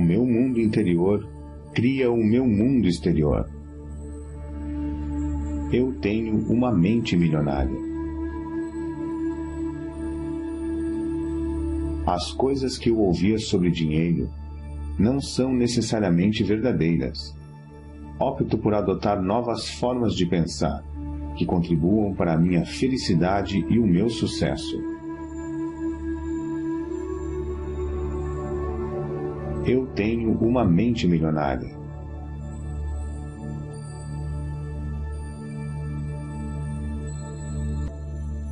O meu mundo interior cria o meu mundo exterior. Eu tenho uma mente milionária. As coisas que eu ouvia sobre dinheiro não são necessariamente verdadeiras. Opto por adotar novas formas de pensar, que contribuam para a minha felicidade e o meu sucesso. Eu tenho uma mente milionária.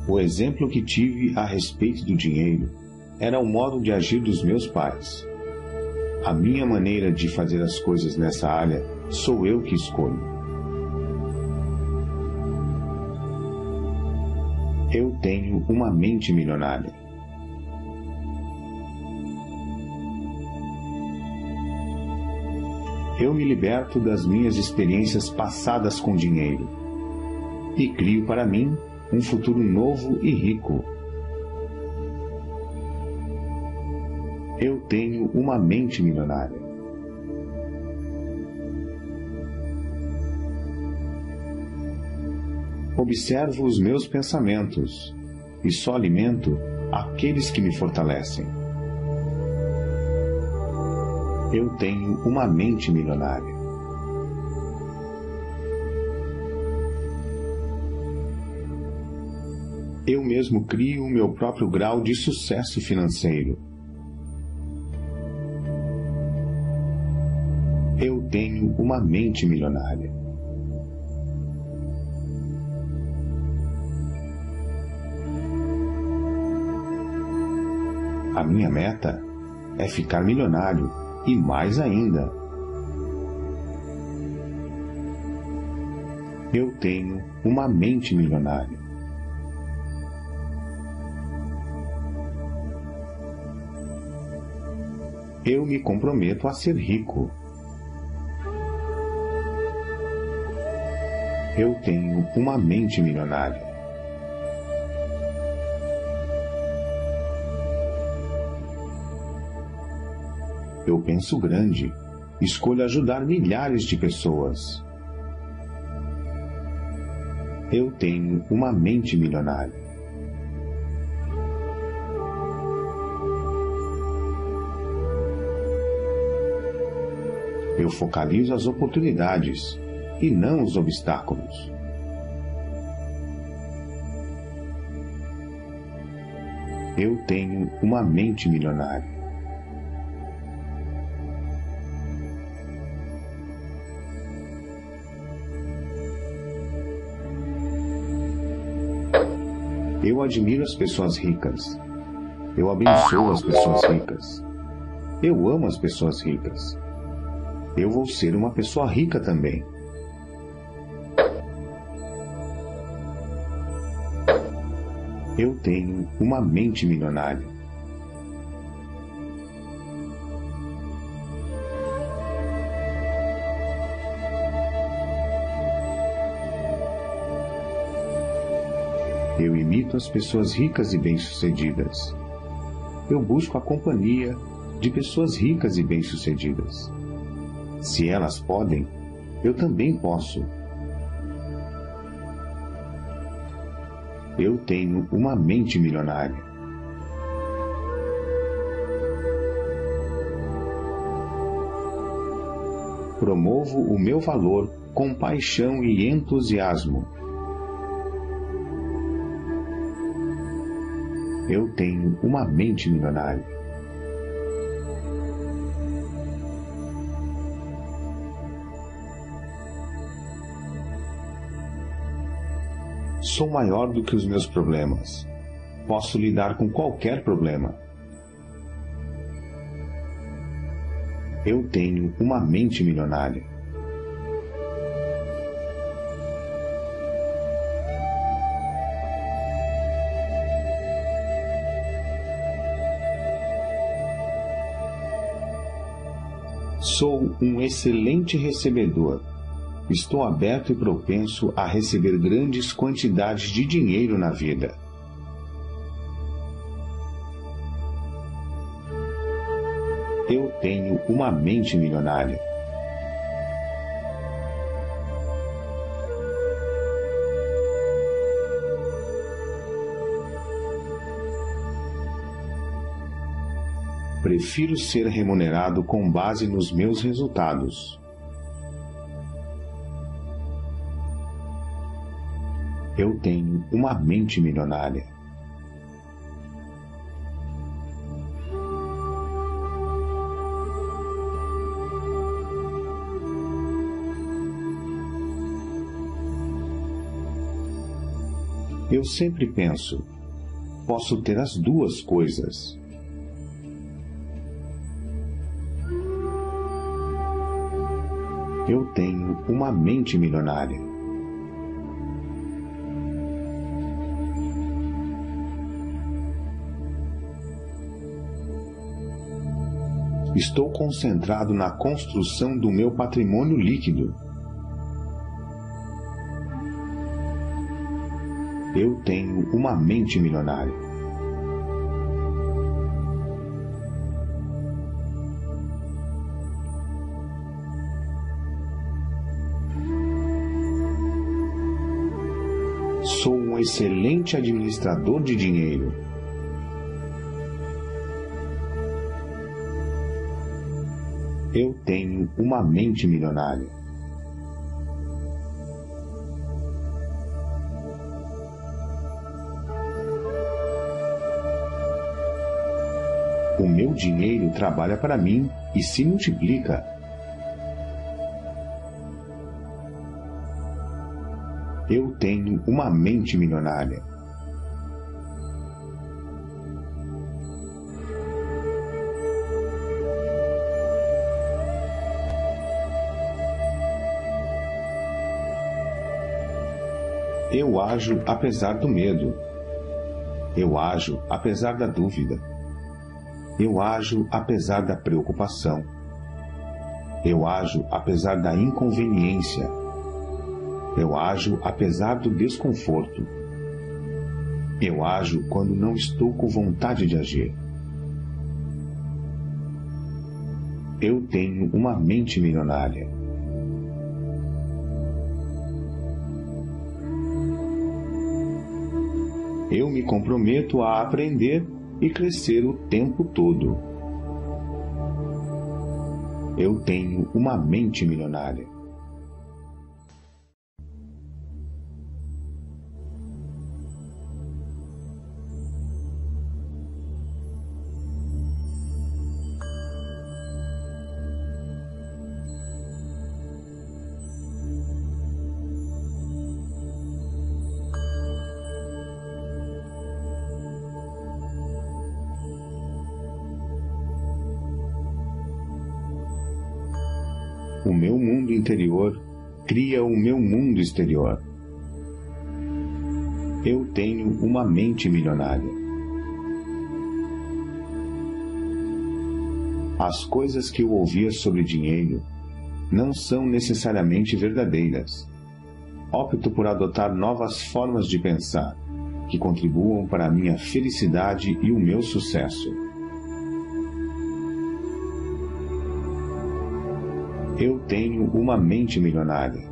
O exemplo que tive a respeito do dinheiro era o modo de agir dos meus pais. A minha maneira de fazer as coisas nessa área sou eu que escolho. Eu tenho uma mente milionária. Eu me liberto das minhas experiências passadas com dinheiro e crio para mim um futuro novo e rico. Eu tenho uma mente milionária. Observo os meus pensamentos e só alimento aqueles que me fortalecem. Eu tenho uma mente milionária. Eu mesmo crio o meu próprio grau de sucesso financeiro. Eu tenho uma mente milionária. A minha meta é ficar milionário e mais ainda. Eu tenho uma mente milionária. Eu me comprometo a ser rico. Eu tenho uma mente milionária. Eu penso grande, escolho ajudar milhares de pessoas. Eu tenho uma mente milionária. Eu focalizo as oportunidades e não os obstáculos. Eu tenho uma mente milionária. Eu admiro as pessoas ricas. Eu abençoo as pessoas ricas. Eu amo as pessoas ricas. Eu vou ser uma pessoa rica também. Eu tenho uma mente milionária. Eu imito as pessoas ricas e bem-sucedidas. Eu busco a companhia de pessoas ricas e bem-sucedidas. Se elas podem, eu também posso. Eu tenho uma mente milionária. Promovo o meu valor com paixão e entusiasmo. Eu tenho uma mente milionária. Sou maior do que os meus problemas. Posso lidar com qualquer problema. Eu tenho uma mente milionária. Sou um excelente recebedor. Estou aberto e propenso a receber grandes quantidades de dinheiro na vida. Eu tenho uma mente milionária. Prefiro ser remunerado com base nos meus resultados. Eu tenho uma mente milionária. Eu sempre penso, posso ter as duas coisas. Eu tenho uma mente milionária. Estou concentrado na construção do meu patrimônio líquido. Eu tenho uma mente milionária. Sou um excelente administrador de dinheiro. Eu tenho uma mente milionária. O meu dinheiro trabalha para mim e se multiplica. Eu tenho uma mente milionária. Eu ajo apesar do medo. Eu ajo apesar da dúvida. Eu ajo apesar da preocupação. Eu ajo apesar da inconveniência. Eu ajo apesar do desconforto. Eu ajo quando não estou com vontade de agir. Eu tenho uma mente milionária. Eu me comprometo a aprender e crescer o tempo todo. Eu tenho uma mente milionária. O meu mundo interior cria o meu mundo exterior. Eu tenho uma mente milionária. As coisas que eu ouvia sobre dinheiro não são necessariamente verdadeiras. Opto por adotar novas formas de pensar, que contribuam para a minha felicidade e o meu sucesso. Eu tenho uma mente milionária.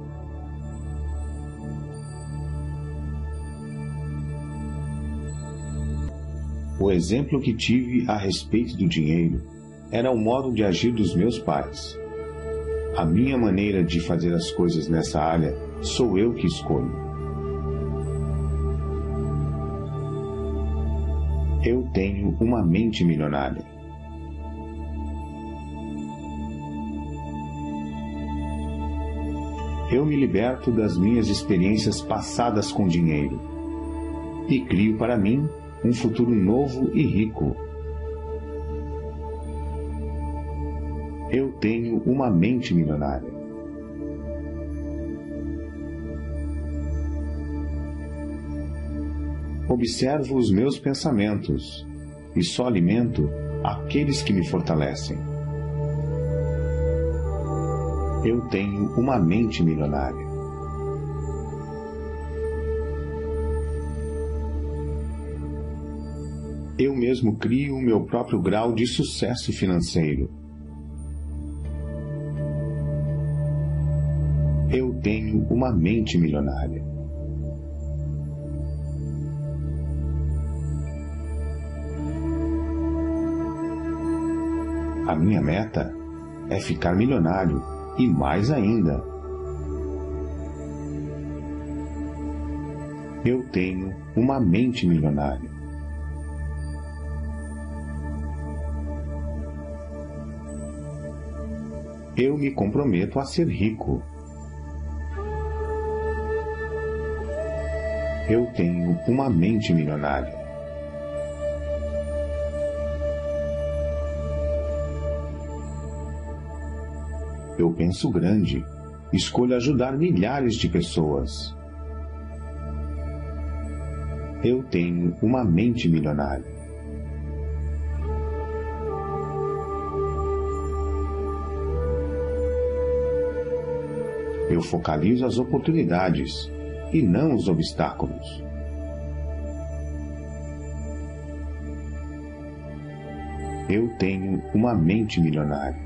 O exemplo que tive a respeito do dinheiro era o modo de agir dos meus pais. A minha maneira de fazer as coisas nessa área sou eu que escolho. Eu tenho uma mente milionária. Eu me liberto das minhas experiências passadas com dinheiro e crio para mim um futuro novo e rico. Eu tenho uma mente milionária. Observo os meus pensamentos e só alimento aqueles que me fortalecem. Eu tenho uma mente milionária. Eu mesmo crio o meu próprio grau de sucesso financeiro Eu tenho uma mente milionária. A minha meta é ficar milionário e mais ainda. Eu tenho uma mente milionária. Eu me comprometo a ser rico. Eu tenho uma mente milionária. Eu penso grande, escolho ajudar milhares de pessoas. Eu tenho uma mente milionária. Eu focalizo as oportunidades e não os obstáculos. Eu tenho uma mente milionária.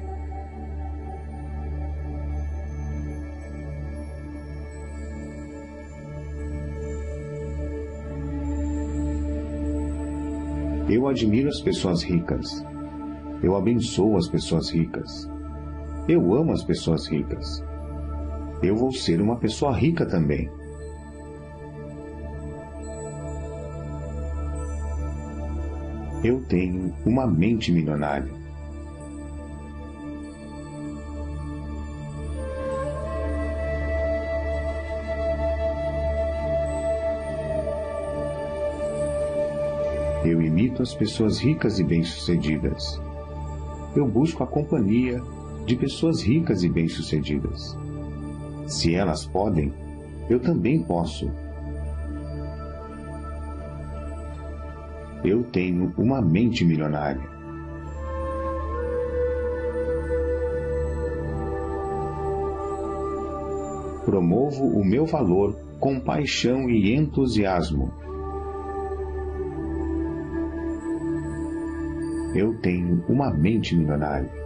Eu admiro as pessoas ricas. Eu abençoo as pessoas ricas. Eu amo as pessoas ricas. Eu vou ser uma pessoa rica também. Eu tenho uma mente milionária. Eu imito as pessoas ricas e bem-sucedidas. Eu busco a companhia de pessoas ricas e bem-sucedidas. Se elas podem, eu também posso. Eu tenho uma mente milionária. Promovo o meu valor com paixão e entusiasmo. Eu tenho uma mente milionária.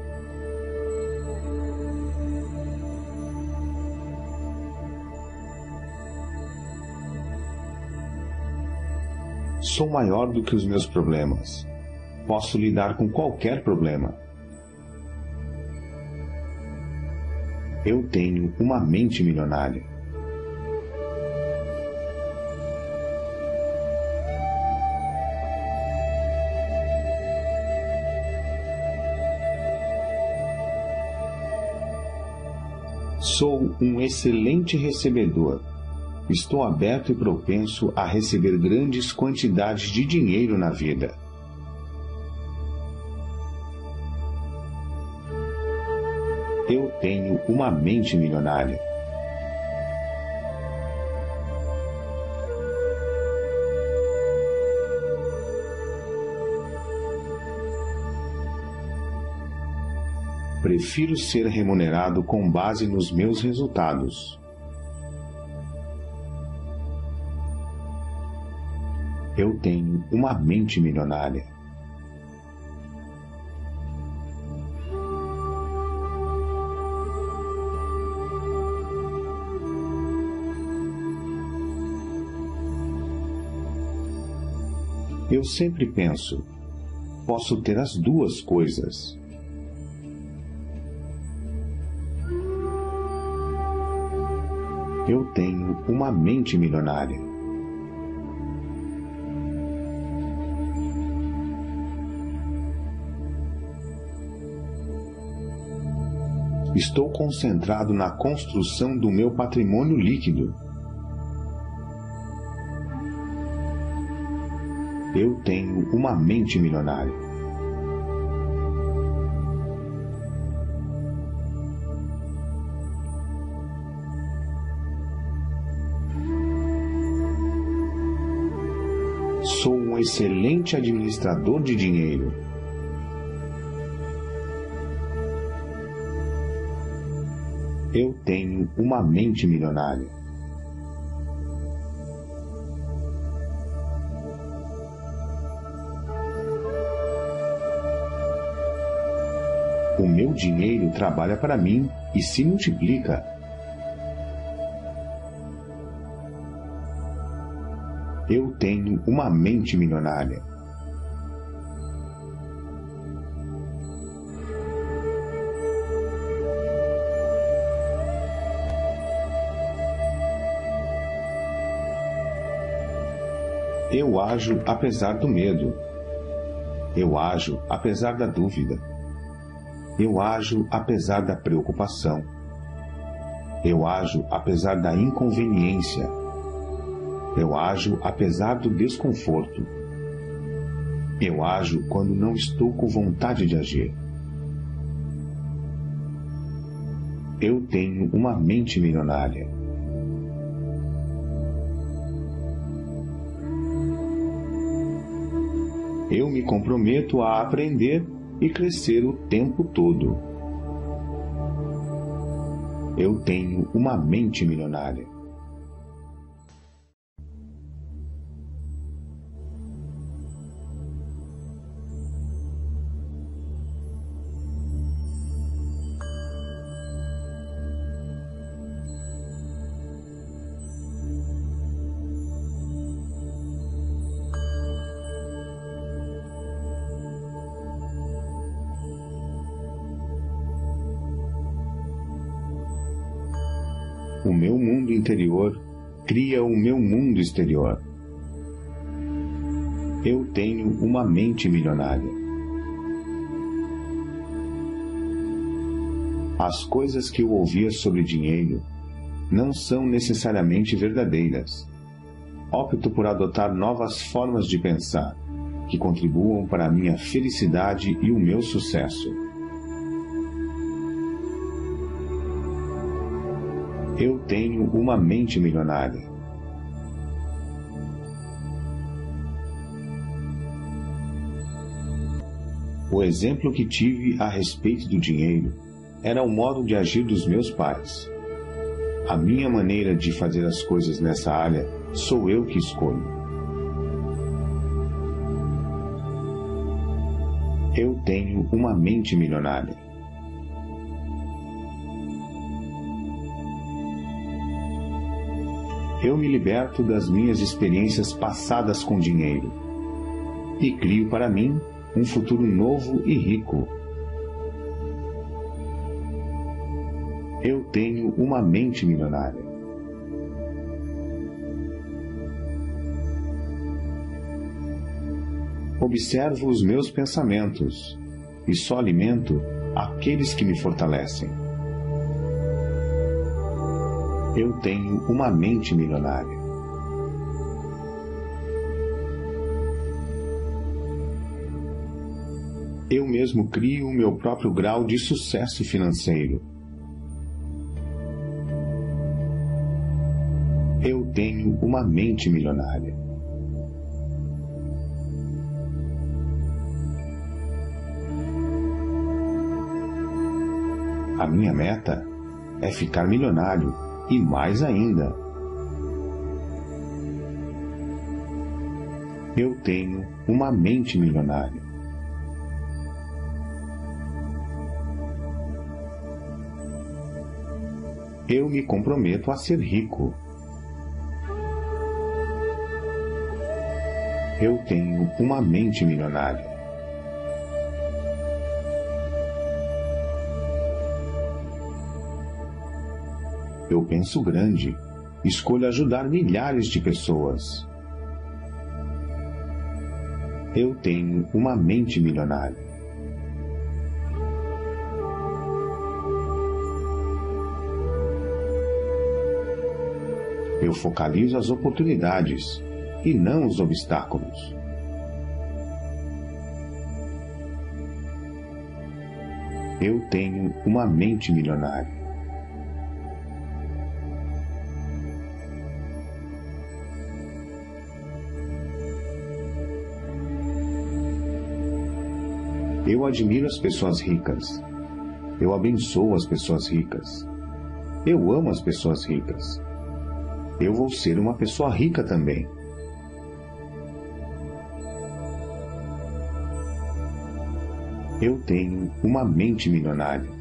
Sou maior do que os meus problemas. Posso lidar com qualquer problema. Eu tenho uma mente milionária. Sou um excelente recebedor. Estou aberto e propenso a receber grandes quantidades de dinheiro na vida. Eu tenho uma mente milionária. Prefiro ser remunerado com base nos meus resultados. Eu tenho uma mente milionária. Eu sempre penso, posso ter as duas coisas. Eu tenho uma mente milionária. Estou concentrado na construção do meu patrimônio líquido. Eu tenho uma mente milionária. Sou um excelente administrador de dinheiro. Eu tenho uma mente milionária. O meu dinheiro trabalha para mim e se multiplica. Eu tenho uma mente milionária. Eu ajo apesar do medo. Eu ajo apesar da dúvida. Eu ajo apesar da preocupação. Eu ajo apesar da inconveniência. Eu ajo apesar do desconforto. Eu ajo quando não estou com vontade de agir. Eu tenho uma mente milionária. Eu me comprometo a aprender e crescer o tempo todo. Eu tenho uma mente milionária. O meu mundo interior cria o meu mundo exterior. Eu tenho uma mente milionária. As coisas que eu ouvia sobre dinheiro não são necessariamente verdadeiras. Opto por adotar novas formas de pensar, que contribuam para a minha felicidade e o meu sucesso. Eu tenho uma mente milionária. O exemplo que tive a respeito do dinheiro era o modo de agir dos meus pais. A minha maneira de fazer as coisas nessa área sou eu que escolho. Eu tenho uma mente milionária. Eu me liberto das minhas experiências passadas com dinheiro e crio para mim um futuro novo e rico. Eu tenho uma mente milionária. Observo os meus pensamentos e só alimento aqueles que me fortalecem. Eu tenho uma mente milionária. Eu mesmo crio o meu próprio grau de sucesso financeiro. Eu tenho uma mente milionária. A minha meta é ficar milionário. E mais ainda, eu tenho uma mente milionária. Eu me comprometo a ser rico. Eu tenho uma mente milionária. Eu penso grande, escolho ajudar milhares de pessoas. Eu tenho uma mente milionária. Eu focalizo as oportunidades e não os obstáculos. Eu tenho uma mente milionária. Eu admiro as pessoas ricas. Eu abençoo as pessoas ricas. Eu amo as pessoas ricas. Eu vou ser uma pessoa rica também. Eu tenho uma mente milionária.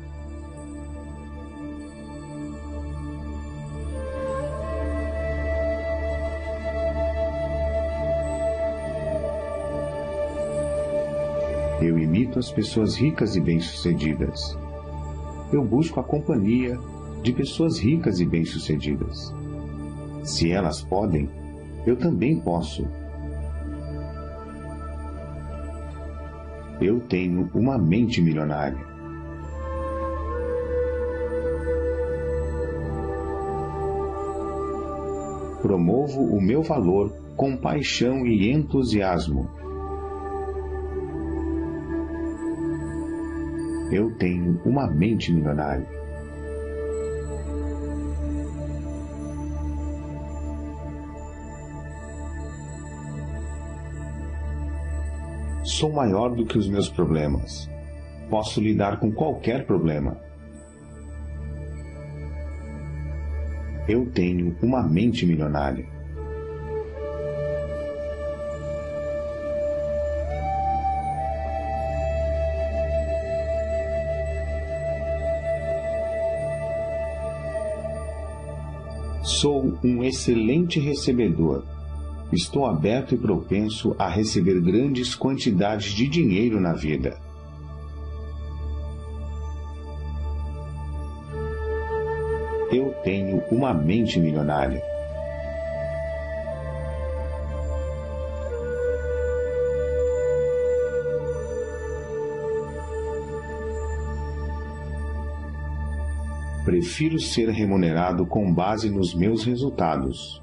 Eu imito as pessoas ricas e bem-sucedidas. Eu busco a companhia de pessoas ricas e bem-sucedidas. Se elas podem, eu também posso. Eu tenho uma mente milionária. Promovo o meu valor com paixão e entusiasmo. Eu tenho uma mente milionária. Sou maior do que os meus problemas. Posso lidar com qualquer problema. Eu tenho uma mente milionária. Sou um excelente recebedor. Estou aberto e propenso a receber grandes quantidades de dinheiro na vida. Eu tenho uma mente milionária. Prefiro ser remunerado com base nos meus resultados.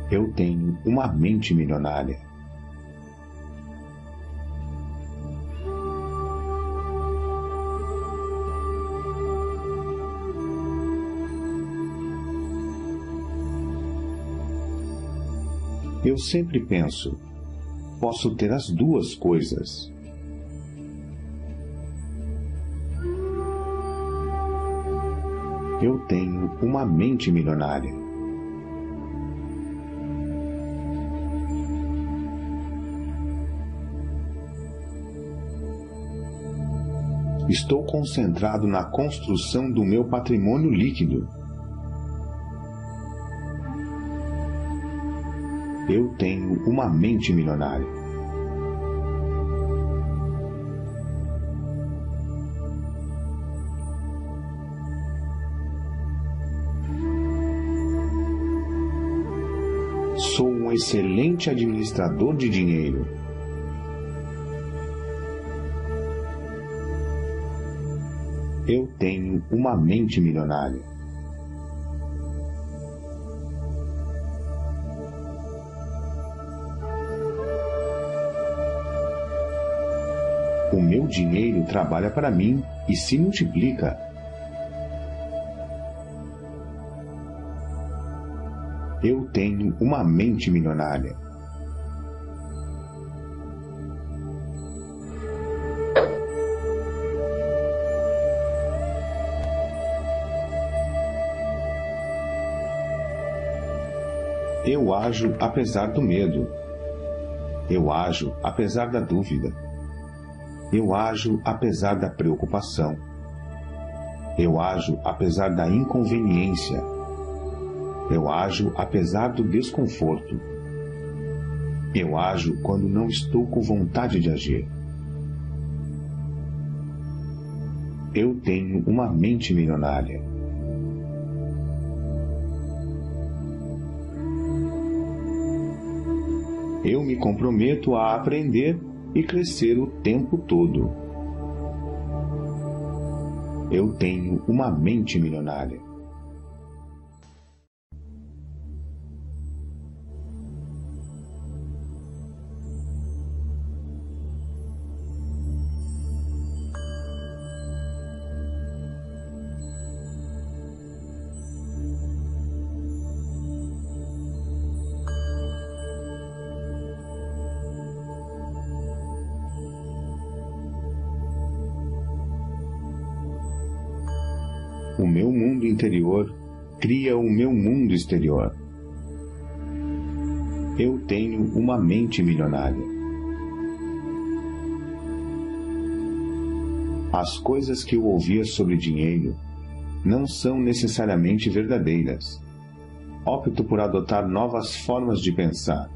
Eu tenho uma mente milionária. Eu sempre penso, posso ter as duas coisas. Eu tenho uma mente milionária. Estou concentrado na construção do meu patrimônio líquido. Eu tenho uma mente milionária. Sou um excelente administrador de dinheiro. Eu tenho uma mente milionária. O meu dinheiro trabalha para mim e se multiplica. Eu tenho uma mente milionária. Eu ajo apesar do medo. Eu ajo apesar da dúvida. Eu ajo apesar da preocupação. Eu ajo apesar da inconveniência. Eu ajo apesar do desconforto. Eu ajo quando não estou com vontade de agir. Eu tenho uma mente milionária. Eu me comprometo a aprender e crescer o tempo todo. Eu tenho uma mente milionária. O meu mundo interior cria o meu mundo exterior. Eu tenho uma mente milionária. As coisas que eu ouvia sobre dinheiro não são necessariamente verdadeiras. Opto por adotar novas formas de pensar,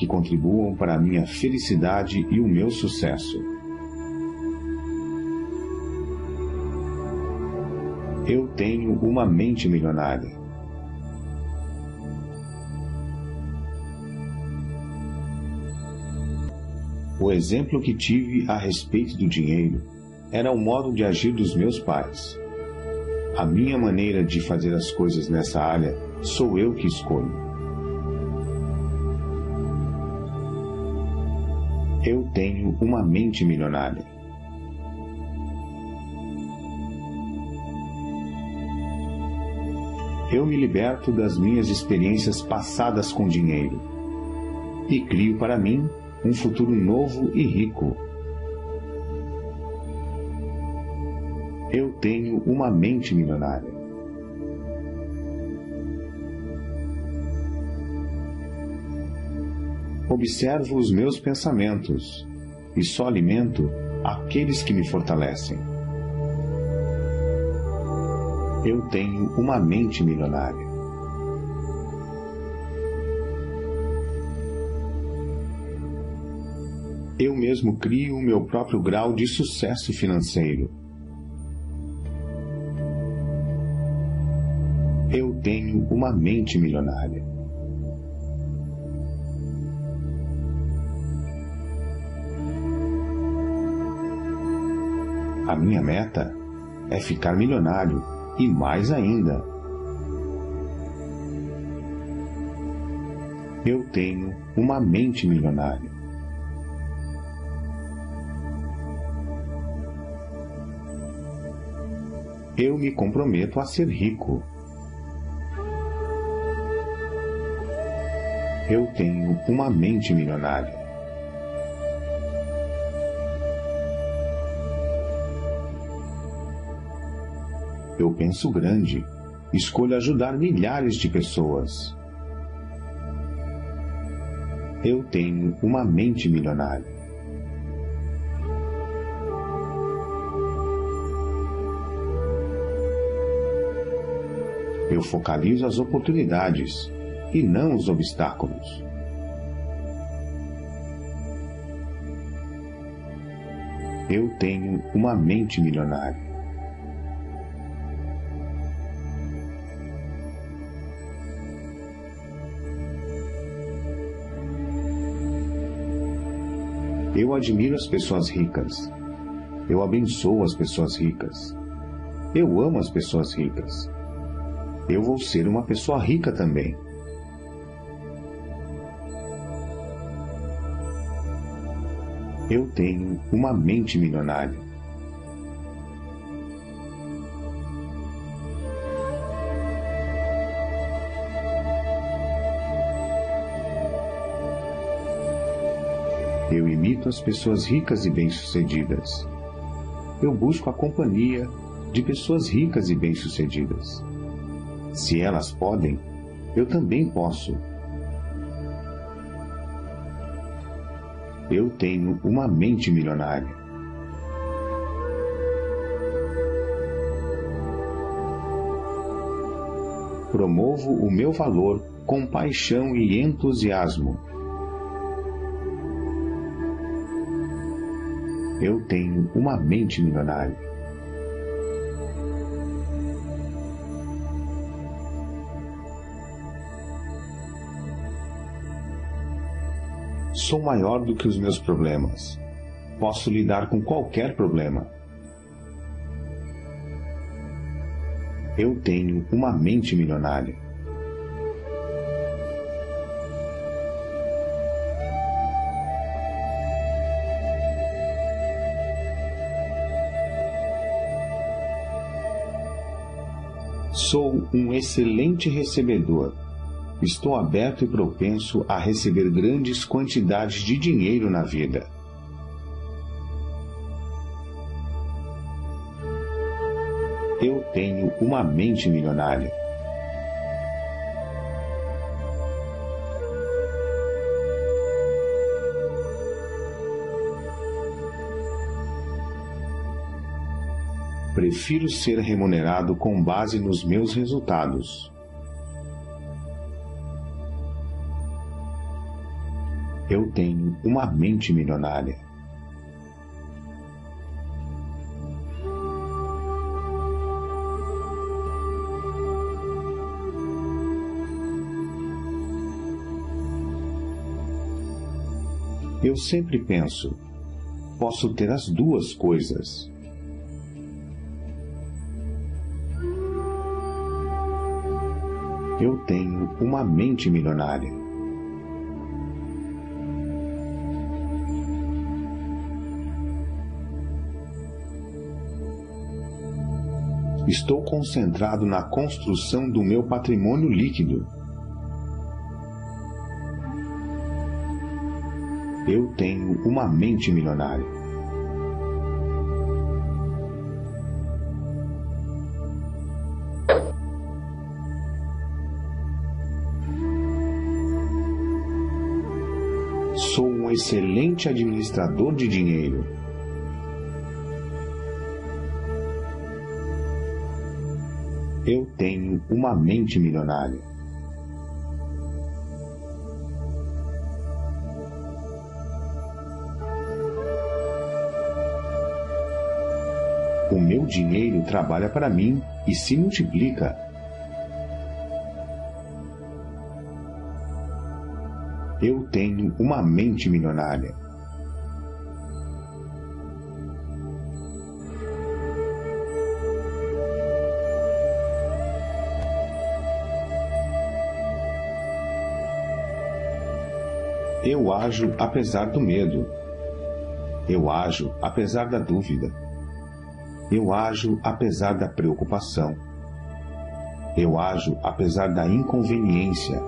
que contribuam para a minha felicidade e o meu sucesso. Eu tenho uma mente milionária. O exemplo que tive a respeito do dinheiro era o modo de agir dos meus pais. A minha maneira de fazer as coisas nessa área sou eu que escolho. Eu tenho uma mente milionária. Eu me liberto das minhas experiências passadas com dinheiro e crio para mim um futuro novo e rico. Eu tenho uma mente milionária. Observo os meus pensamentos e só alimento aqueles que me fortalecem. Eu tenho uma mente milionária. Eu mesmo crio o meu próprio grau de sucesso financeiro. Eu tenho uma mente milionária. A minha meta é ficar milionário e mais ainda. Eu tenho uma mente milionária. Eu me comprometo a ser rico. Eu tenho uma mente milionária. Eu penso grande, escolho ajudar milhares de pessoas. Eu tenho uma mente milionária. Eu focalizo as oportunidades e não os obstáculos. Eu tenho uma mente milionária. Eu admiro as pessoas ricas. Eu abençoo as pessoas ricas. Eu amo as pessoas ricas. Eu vou ser uma pessoa rica também. Eu tenho uma mente milionária. Eu imito as pessoas ricas e bem-sucedidas. Eu busco a companhia de pessoas ricas e bem-sucedidas. Se elas podem, eu também posso. Eu tenho uma mente milionária. Promovo o meu valor com paixão e entusiasmo. Eu tenho uma mente milionária. Sou maior do que os meus problemas. Posso lidar com qualquer problema. Eu tenho uma mente milionária. Sou um excelente recebedor. Estou aberto e propenso a receber grandes quantidades de dinheiro na vida. Eu tenho uma mente milionária. Prefiro ser remunerado com base nos meus resultados. Eu tenho uma mente milionária. Eu sempre penso, posso ter as duas coisas. Eu tenho uma mente milionária. Estou concentrado na construção do meu patrimônio líquido. Eu tenho uma mente milionária. Sou um excelente administrador de dinheiro. Eu tenho uma mente milionária. O meu dinheiro trabalha para mim e se multiplica. Eu tenho uma mente milionária. Eu ajo apesar do medo. Eu ajo apesar da dúvida. Eu ajo apesar da preocupação. Eu ajo apesar da inconveniência.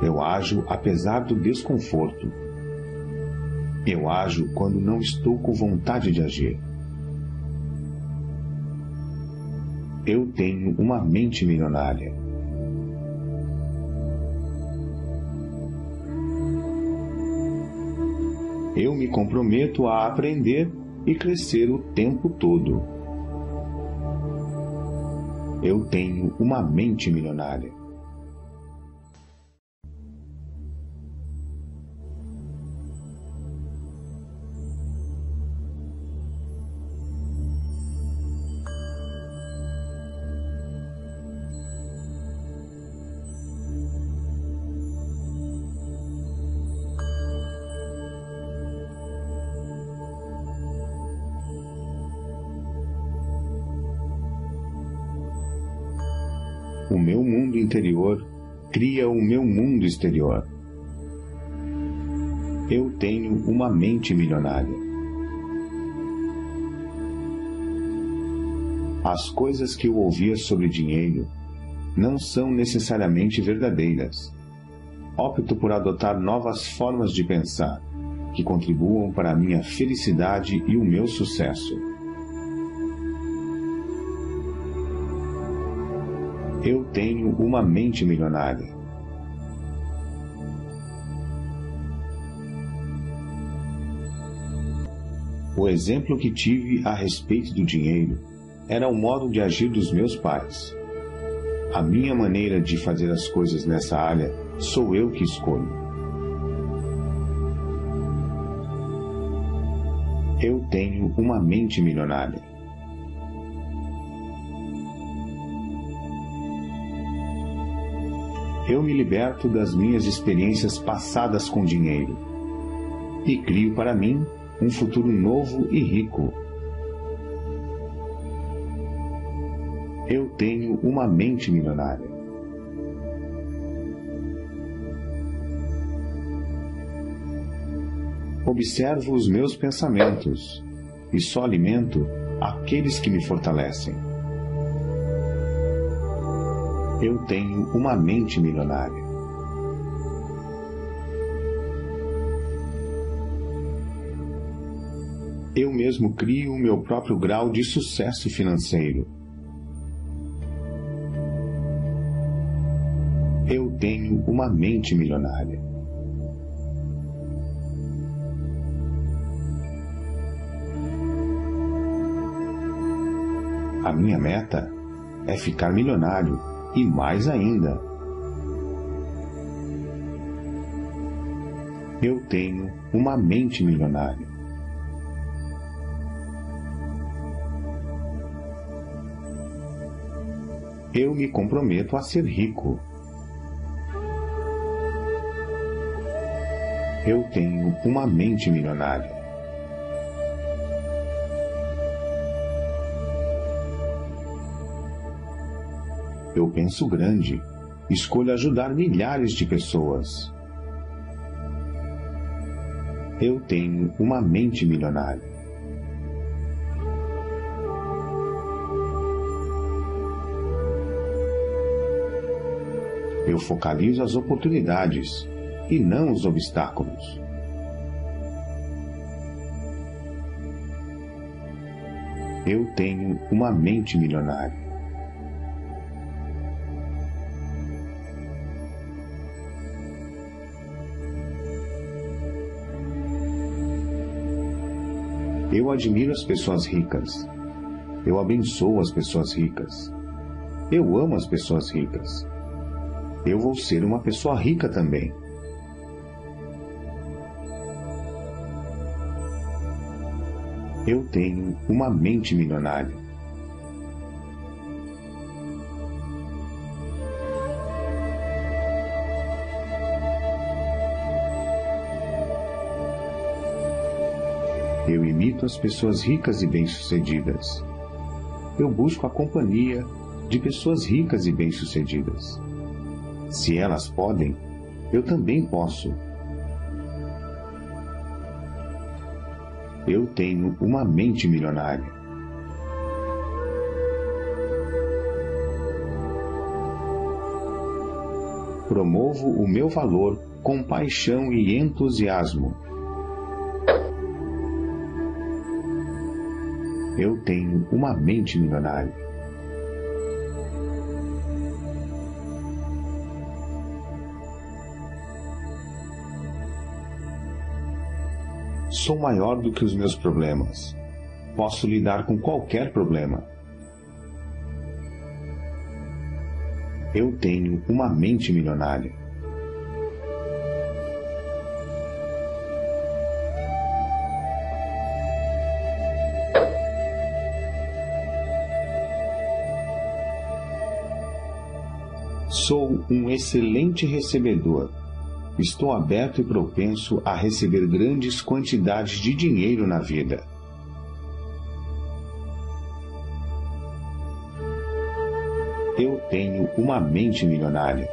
Eu ajo apesar do desconforto. Eu ajo quando não estou com vontade de agir. Eu tenho uma mente milionária. Eu me comprometo a aprender e crescer o tempo todo. Eu tenho uma mente milionária. O meu mundo interior cria o meu mundo exterior. Eu tenho uma mente milionária. As coisas que eu ouvia sobre dinheiro não são necessariamente verdadeiras. Opto por adotar novas formas de pensar, que contribuam para a minha felicidade e o meu sucesso. Eu tenho uma mente milionária. O exemplo que tive a respeito do dinheiro era o modo de agir dos meus pais. A minha maneira de fazer as coisas nessa área sou eu que escolho. Eu tenho uma mente milionária. Eu me liberto das minhas experiências passadas com dinheiro e crio para mim um futuro novo e rico. Eu tenho uma mente milionária. Observo os meus pensamentos e só alimento aqueles que me fortalecem. Eu tenho uma mente milionária. Eu mesmo crio o meu próprio grau de sucesso financeiro. Eu tenho uma mente milionária. A minha meta é ficar milionário e mais ainda. Eu tenho uma mente milionária. Eu me comprometo a ser rico. Eu tenho uma mente milionária. Eu penso grande. Escolho ajudar milhares de pessoas. Eu tenho uma mente milionária. Eu focalizo as oportunidades e não os obstáculos. Eu tenho uma mente milionária. Eu admiro as pessoas ricas. Eu abençoo as pessoas ricas. Eu amo as pessoas ricas. Eu vou ser uma pessoa rica também. Eu tenho uma mente milionária. Eu imito as pessoas ricas e bem-sucedidas. Eu busco a companhia de pessoas ricas e bem-sucedidas. Se elas podem, eu também posso. Eu tenho uma mente milionária. Promovo o meu valor com paixão e entusiasmo. Eu tenho uma mente milionária. Sou maior do que os meus problemas. Posso lidar com qualquer problema. Eu tenho uma mente milionária. Sou um excelente recebedor. Estou aberto e propenso a receber grandes quantidades de dinheiro na vida. Eu tenho uma mente milionária.